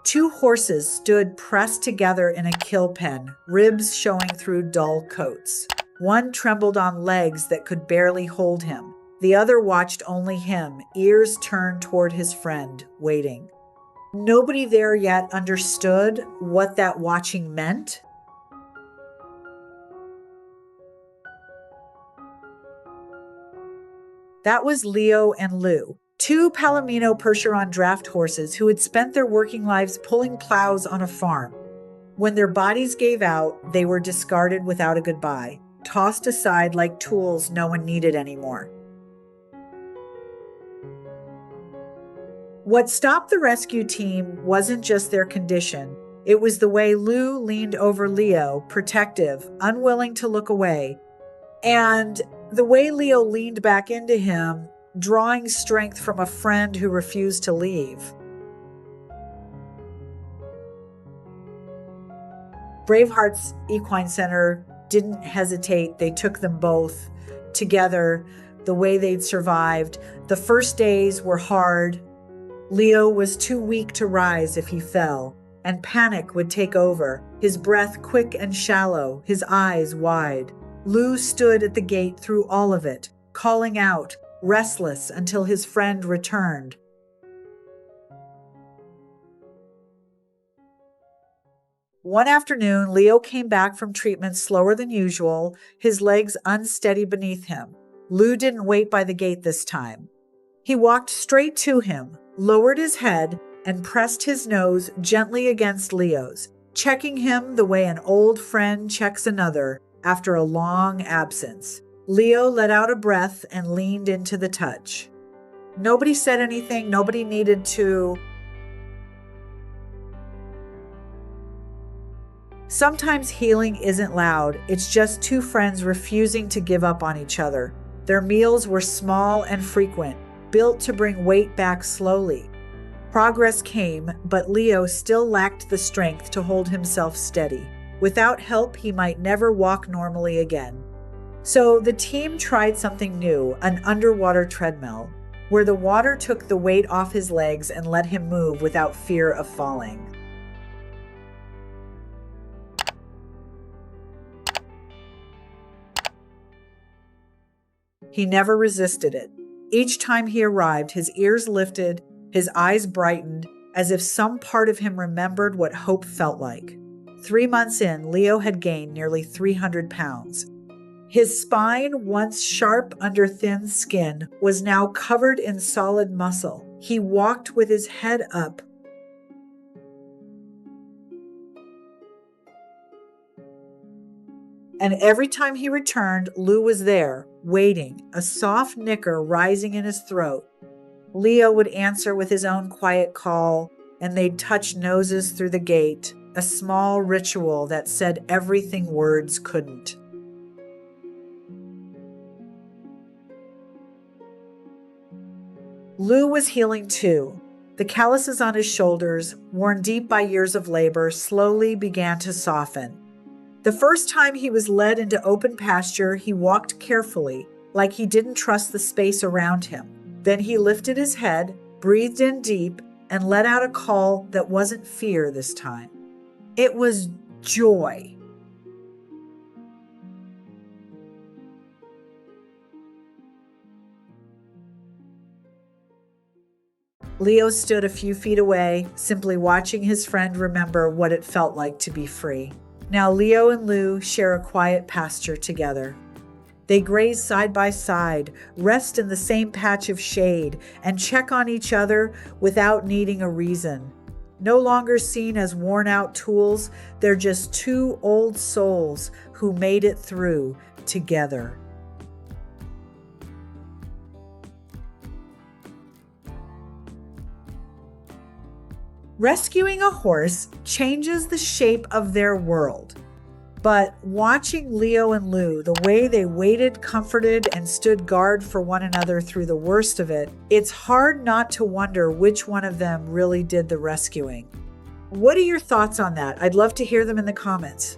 Two horses stood pressed together in a kill pen, ribs showing through dull coats. One trembled on legs that could barely hold him. The other watched only him, ears turned toward his friend, waiting. Nobody there yet understood what that watching meant. That was Leo and Lou, two Palomino Percheron draft horses who had spent their working lives pulling plows on a farm. When their bodies gave out, they were discarded without a goodbye, tossed aside like tools no one needed anymore. What stopped the rescue team wasn't just their condition. It was the way Lou leaned over Leo, protective, unwilling to look away, and the way Leo leaned back into him, drawing strength from a friend who refused to leave. Braveheart's Equine Center didn't hesitate. They took them both together, the way they'd survived. The first days were hard. Leo was too weak to rise if he fell, and panic would take over, his breath quick and shallow, his eyes wide. Lou stood at the gate through all of it, calling out, restless until his friend returned. One afternoon, Leo came back from treatment slower than usual, his legs unsteady beneath him. Lou didn't wait by the gate this time. He walked straight to him, lowered his head, and pressed his nose gently against Leo's, checking him the way an old friend checks another after a long absence. Leo let out a breath and leaned into the touch. Nobody said anything. Nobody needed to. Sometimes healing isn't loud. It's just two friends refusing to give up on each other. Their meals were small and frequent, built to bring weight back slowly. Progress came, but Leo still lacked the strength to hold himself steady. Without help, he might never walk normally again. So the team tried something new, an underwater treadmill, where the water took the weight off his legs and let him move without fear of falling. He never resisted it. Each time he arrived, his ears lifted, his eyes brightened, as if some part of him remembered what hope felt like. 3 months in, Leo had gained nearly 300 pounds. His spine, once sharp under thin skin, was now covered in solid muscle. He walked with his head up. And every time he returned, Lou was there, waiting, a soft nicker rising in his throat. Leo would answer with his own quiet call, and they'd touch noses through the gate, a small ritual that said everything words couldn't. Lou was healing too. The calluses on his shoulders, worn deep by years of labor, slowly began to soften. The first time he was led into open pasture, he walked carefully, like he didn't trust the space around him. Then he lifted his head, breathed in deep, and let out a call that wasn't fear this time. It was joy. Leo stood a few feet away, simply watching his friend remember what it felt like to be free. Now Leo and Lou share a quiet pasture together. They graze side by side, rest in the same patch of shade, and check on each other without needing a reason. No longer seen as worn-out tools, they're just two old souls who made it through together. Rescuing a horse changes the shape of their world. But watching Leo and Lou, the way they waited, comforted, and stood guard for one another through the worst of it, it's hard not to wonder which one of them really did the rescuing. What are your thoughts on that? I'd love to hear them in the comments.